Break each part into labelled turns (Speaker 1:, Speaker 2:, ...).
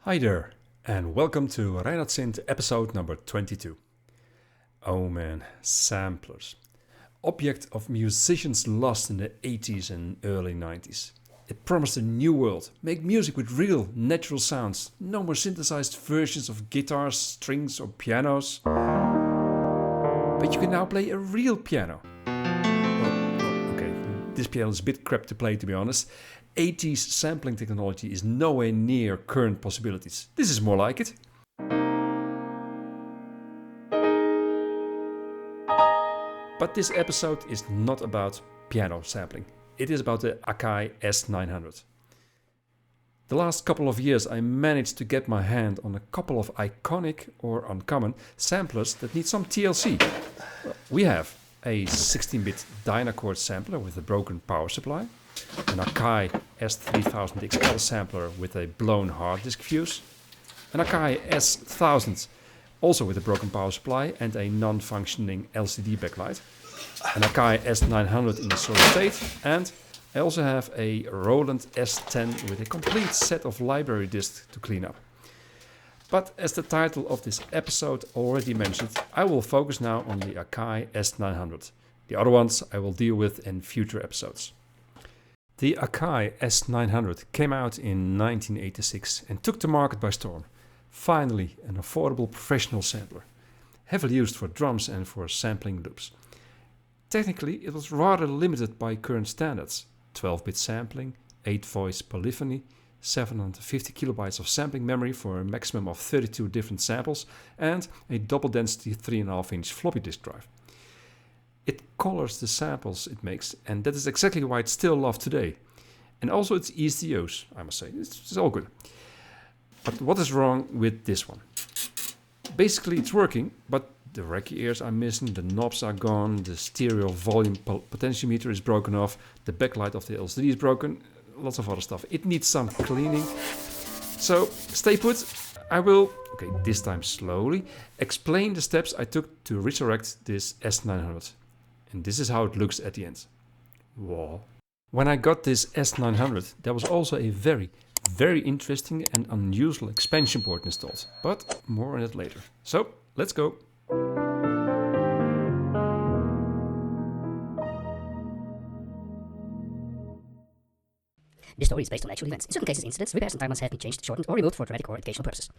Speaker 1: Hi there, and welcome to ReinardSynth episode number 22. Oh man, samplers. Object of musicians lost in the 80s and early 90s. It promised a new world, make music with real, natural sounds, no more synthesized versions of guitars, strings or pianos. But you can now play a real piano. Okay, this piano is a bit crap to play, to be honest. 80s sampling technology is nowhere near current possibilities. This is more like it. But this episode is not about piano sampling. It is about the Akai S900. The last couple of years I managed to get my hand on a couple of iconic or uncommon samplers that need some TLC. We have a 16-bit Dynacord sampler with a broken power supply, an Akai S3000 XL sampler with a blown hard disk fuse, an Akai S1000 also with a broken power supply and a non-functioning LCD backlight, an Akai S900 in a solid state, and I also have a Roland S10 with a complete set of library discs to clean up. But as the title of this episode already mentioned, I will focus now on the Akai S900. The other ones I will deal with in future episodes. The Akai S900 came out in 1986 and took the market by storm. Finally, an affordable professional sampler, heavily used for drums and for sampling loops. Technically, it was rather limited by current standards: 12-bit sampling, 8-voice polyphony, 750 kilobytes of sampling memory for a maximum of 32 different samples, and a double-density 3.5-inch floppy disk drive. It colors the samples it makes, and that is exactly why it's still loved today. And also it's easy to use, I must say. It's all good. But what is wrong with this one? Basically it's working, but the racky ears are missing, the knobs are gone, the stereo volume potentiometer is broken off, the backlight of the LCD is broken, lots of other stuff. It needs some cleaning. So stay put. I will, this time slowly, explain the steps I took to resurrect this S900. And this is how it looks at the end. Whoa. When I got this S900, there was also a very interesting and unusual expansion port installed. But more on it later. So, let's go.
Speaker 2: This story is based on actual events. In certain cases, incidents, repairs, and timelines have been changed, shortened, or removed for dramatic or educational purposes.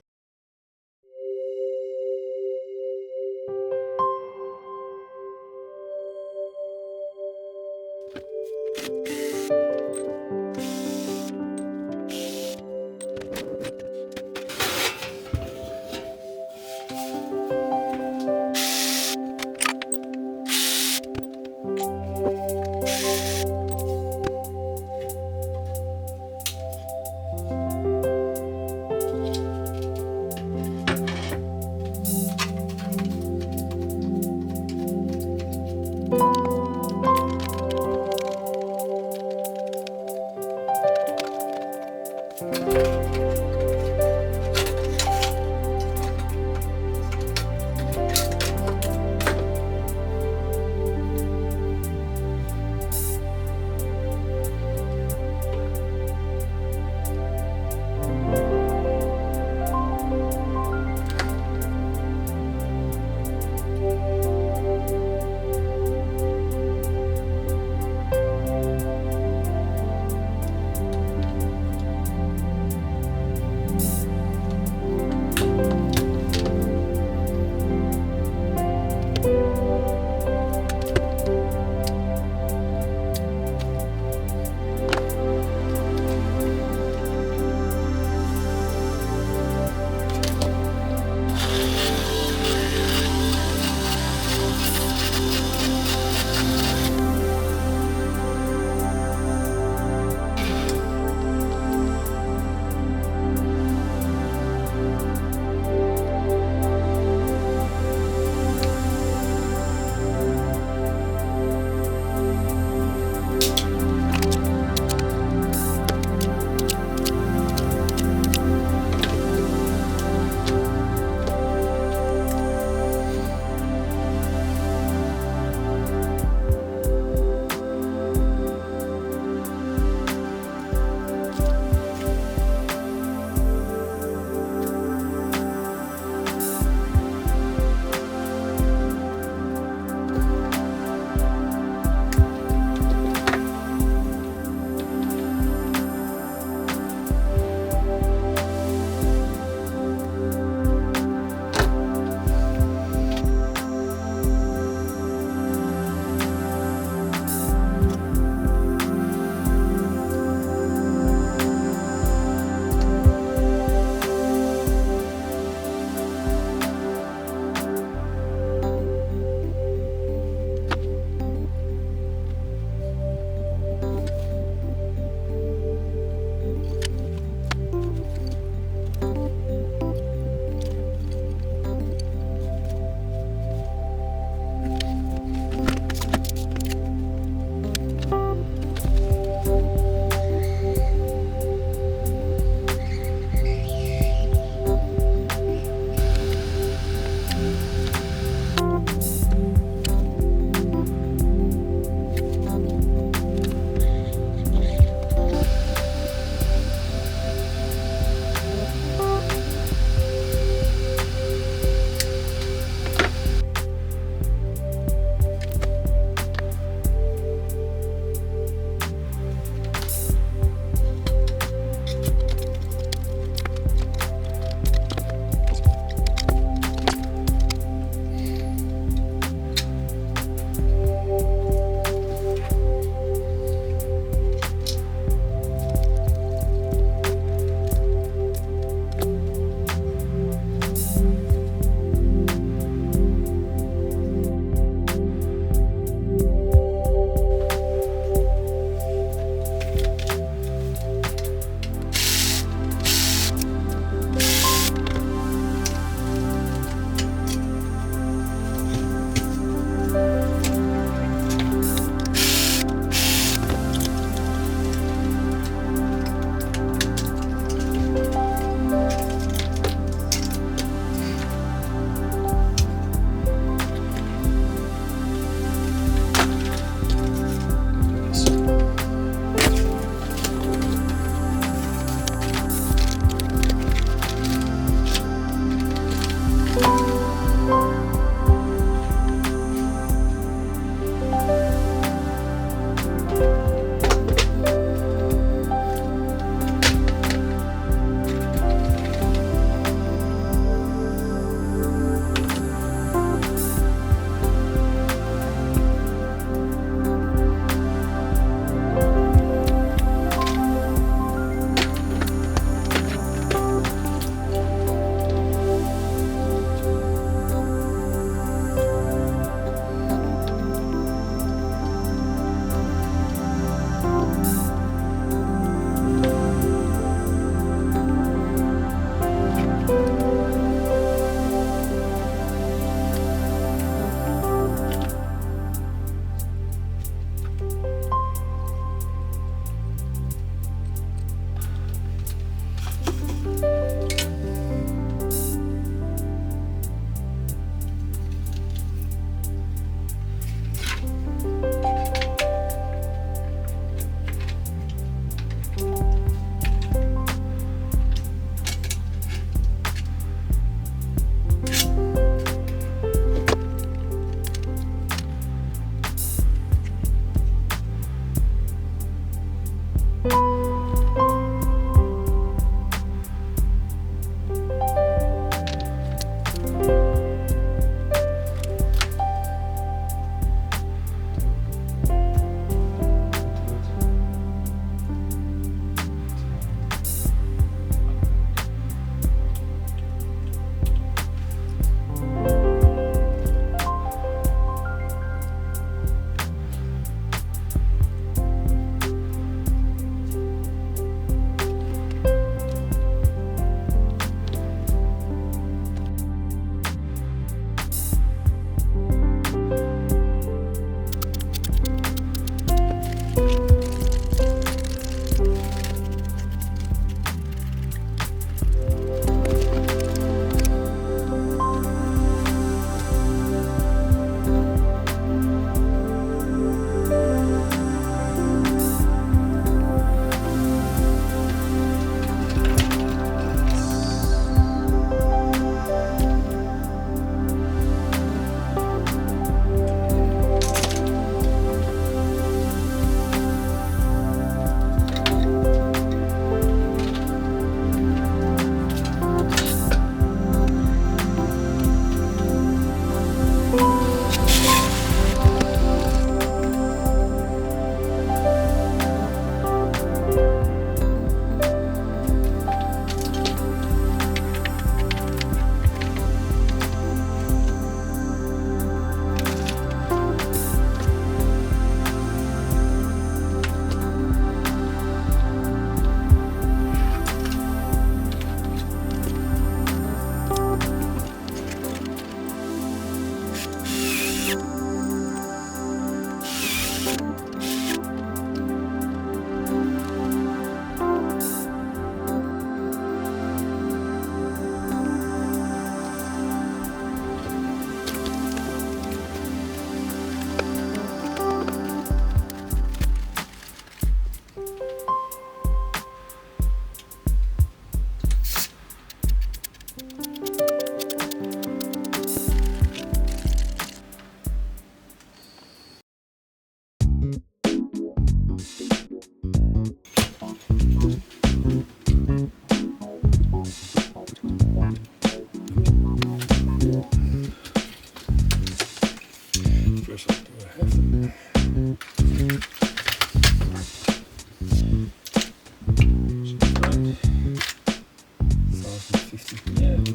Speaker 1: 50. Yeah, will do.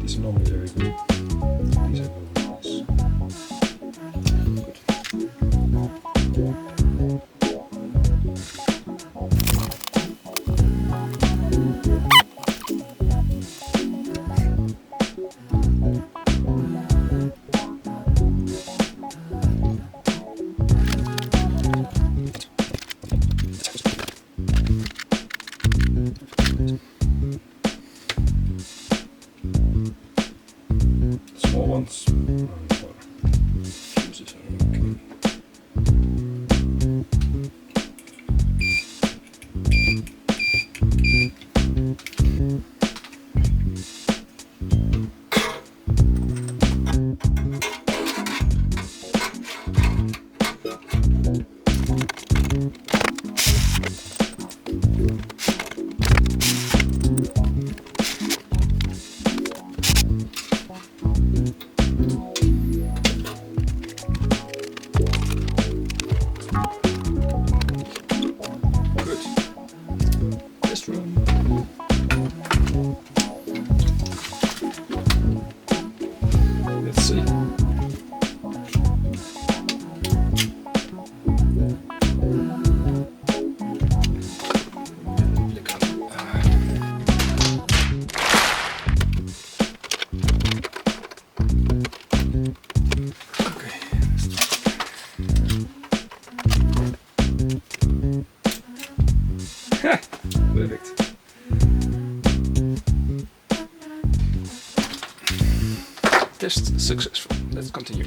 Speaker 1: These are normally very good. These are very nice. Small ones. Fuses are okay. This room. Let's see. Okay. Perfect. Test successful. Let's continue.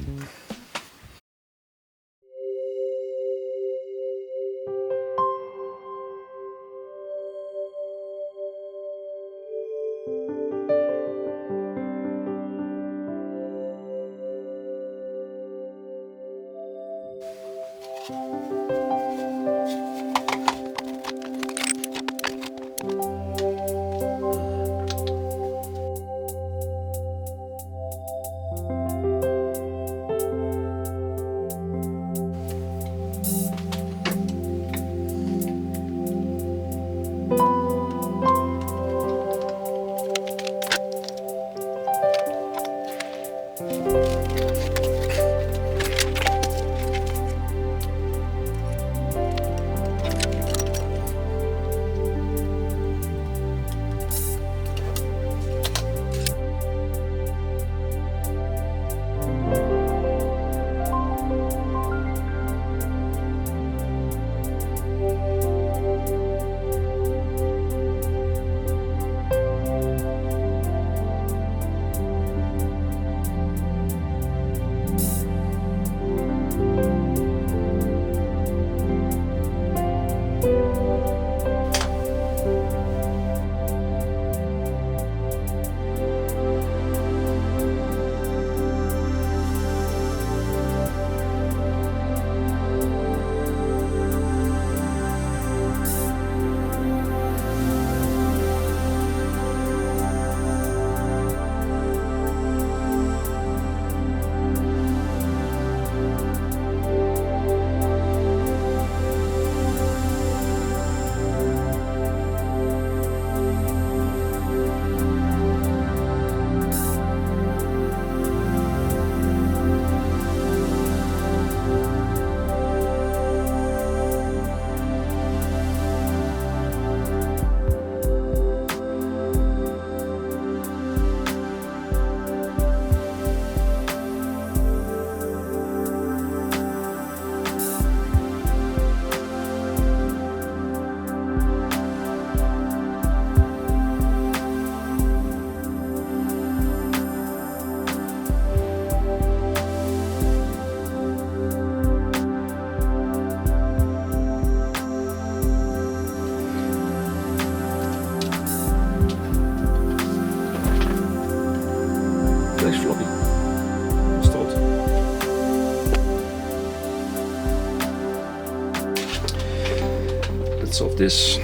Speaker 1: let's solve this.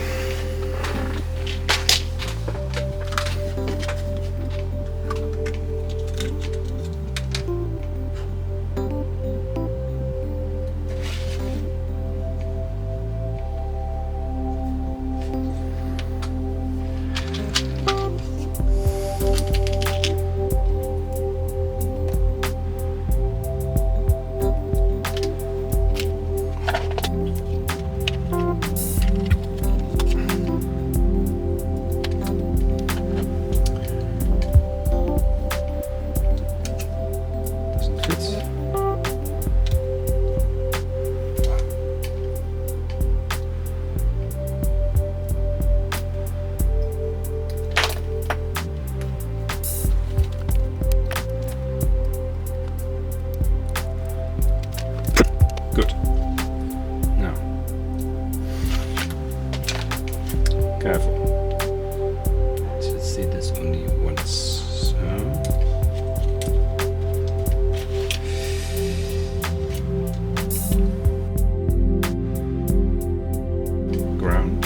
Speaker 1: Good. Now, careful. Let's see this only once. Ground.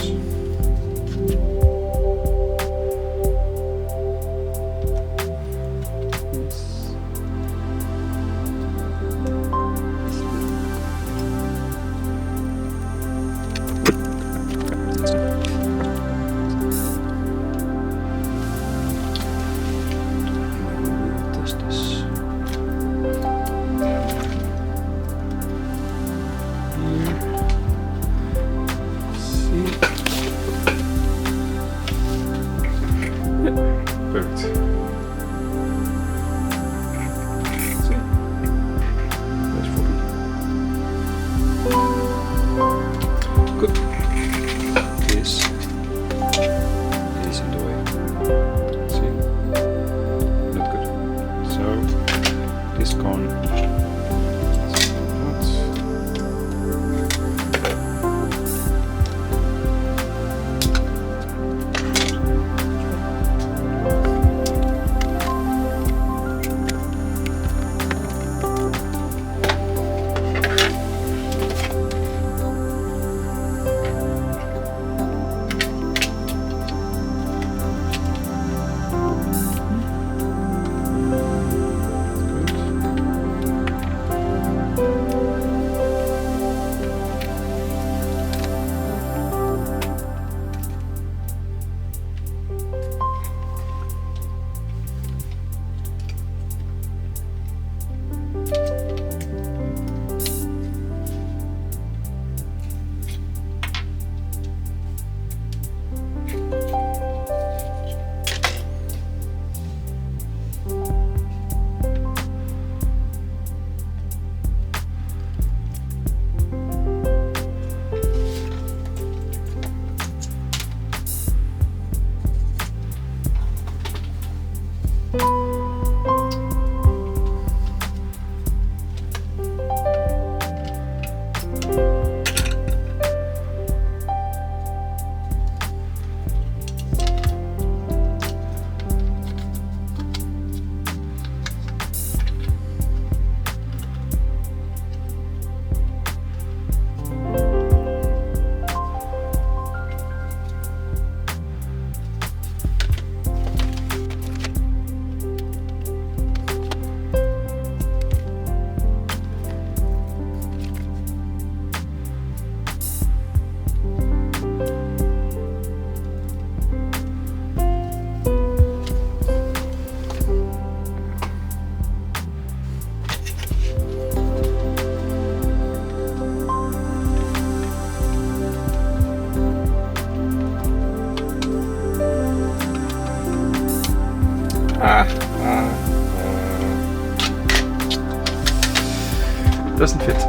Speaker 1: Doesn't fit.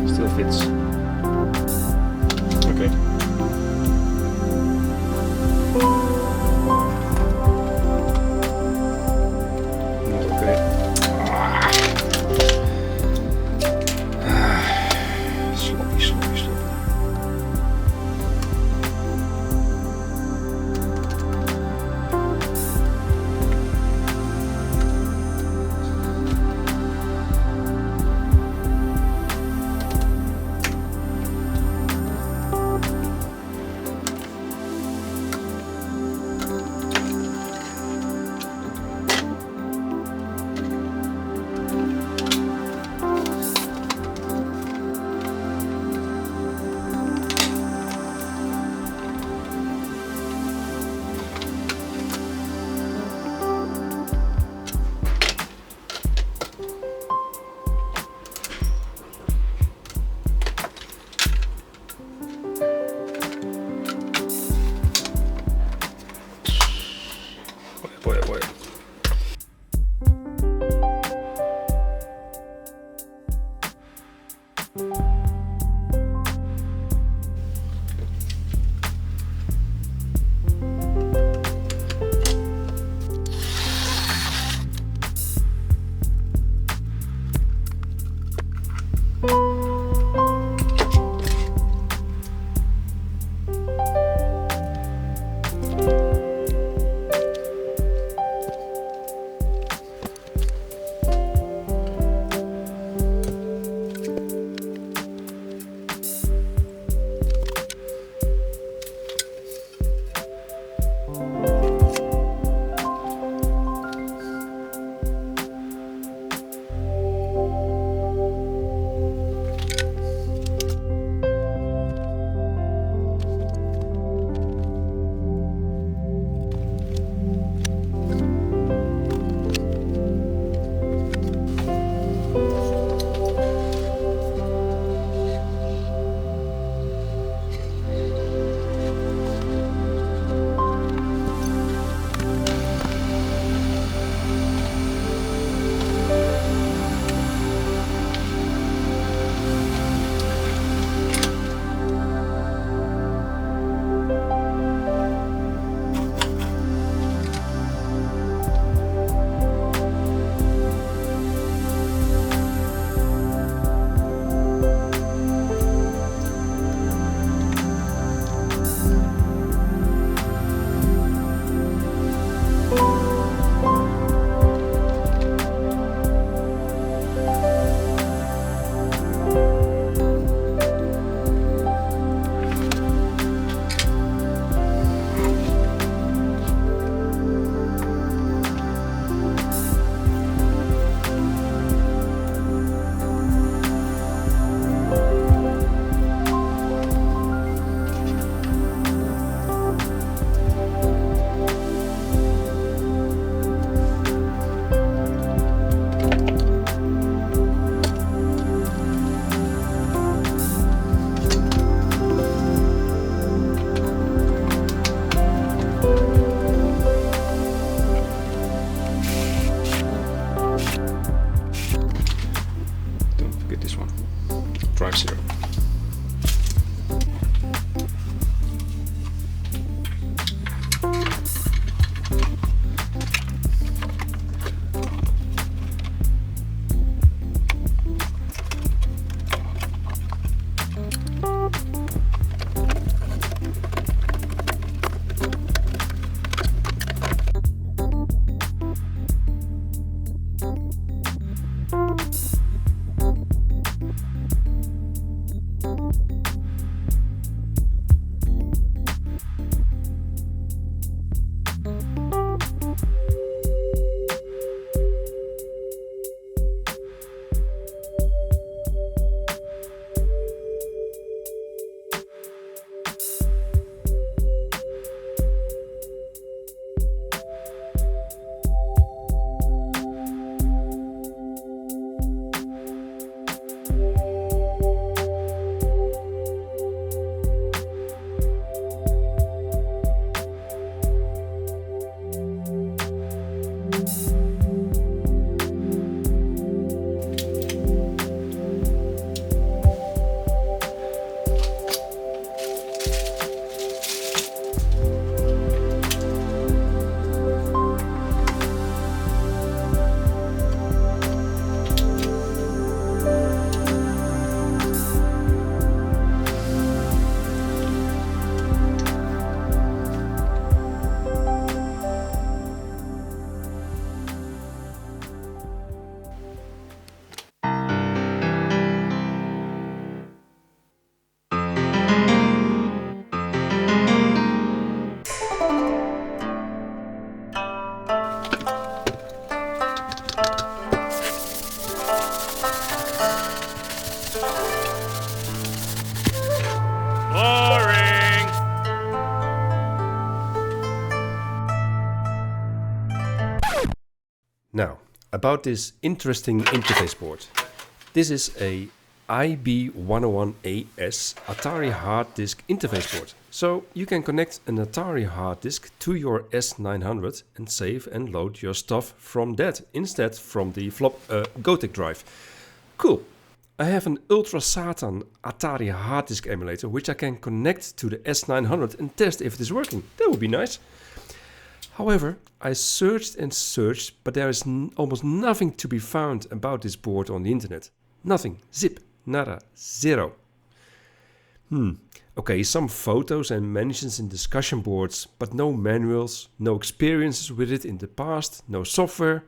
Speaker 1: Still fits. Okay. Not okay. Sloppy. Now, about this interesting interface board. This is a IB101AS Atari hard disk interface board. So you can connect an Atari hard disk to your S900 and save and load your stuff from that instead from the Gotek drive. Cool. I have an Ultra Satan Atari hard disk emulator which I can connect to the S900 and test if it is working. That would be nice. However, I searched and searched, but there is almost nothing to be found about this board on the internet. Nothing. Zip. Nada. Zero. Okay, some photos and mentions in discussion boards, but no manuals, no experiences with it in the past, no software.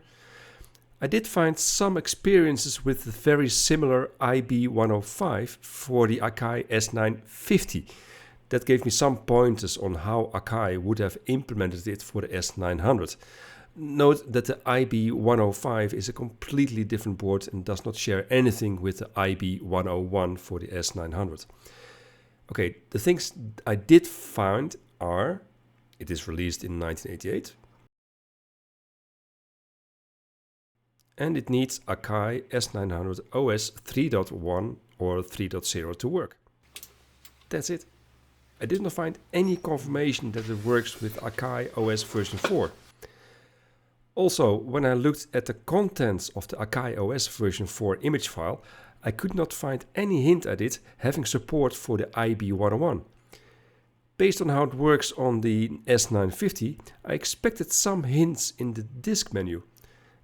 Speaker 1: I did find some experiences with the very similar IB105 for the Akai S950. That gave me some pointers on how Akai would have implemented it for the S900. Note that the IB105 is a completely different board and does not share anything with the IB101 for the S900. Okay, the things I did find are, it is released in 1988, and it needs Akai S900 OS 3.1 or 3.0 to work. That's it. I did not find any confirmation that it works with Akai OS version 4. Also, when I looked at the contents of the Akai OS version 4 image file, I could not find any hint at it having support for the IB101. Based on how it works on the S950, I expected some hints in the disk menu.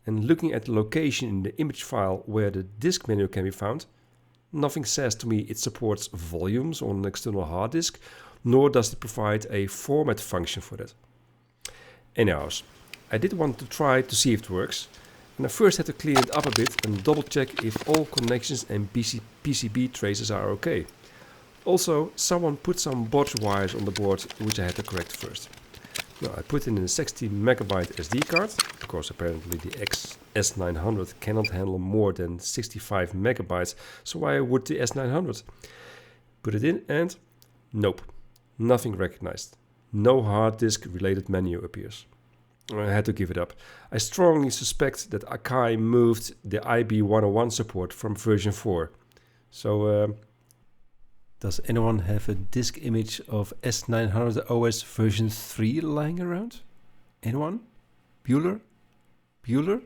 Speaker 1: And looking at the location in the image file where the disk menu can be found, nothing says to me it supports volumes on an external hard disk, nor does it provide a format function for that. Anyhows, I did want to try to see if it works, and I first had to clean it up a bit and double check if all connections and PCB traces are okay. Also, someone put some bodge wires on the board which I had to correct first. Now, I put in a 60 megabyte SD card, because apparently the S900 cannot handle more than 65 megabytes, so why would the S900? Put it in and nope, nothing recognized. No hard disk related menu appears. I had to give it up. I strongly suspect that Akai moved the IB101 support from version 4. So, does anyone have a disk image of S900 OS version 3 lying around? Anyone? Bueller? Bueller?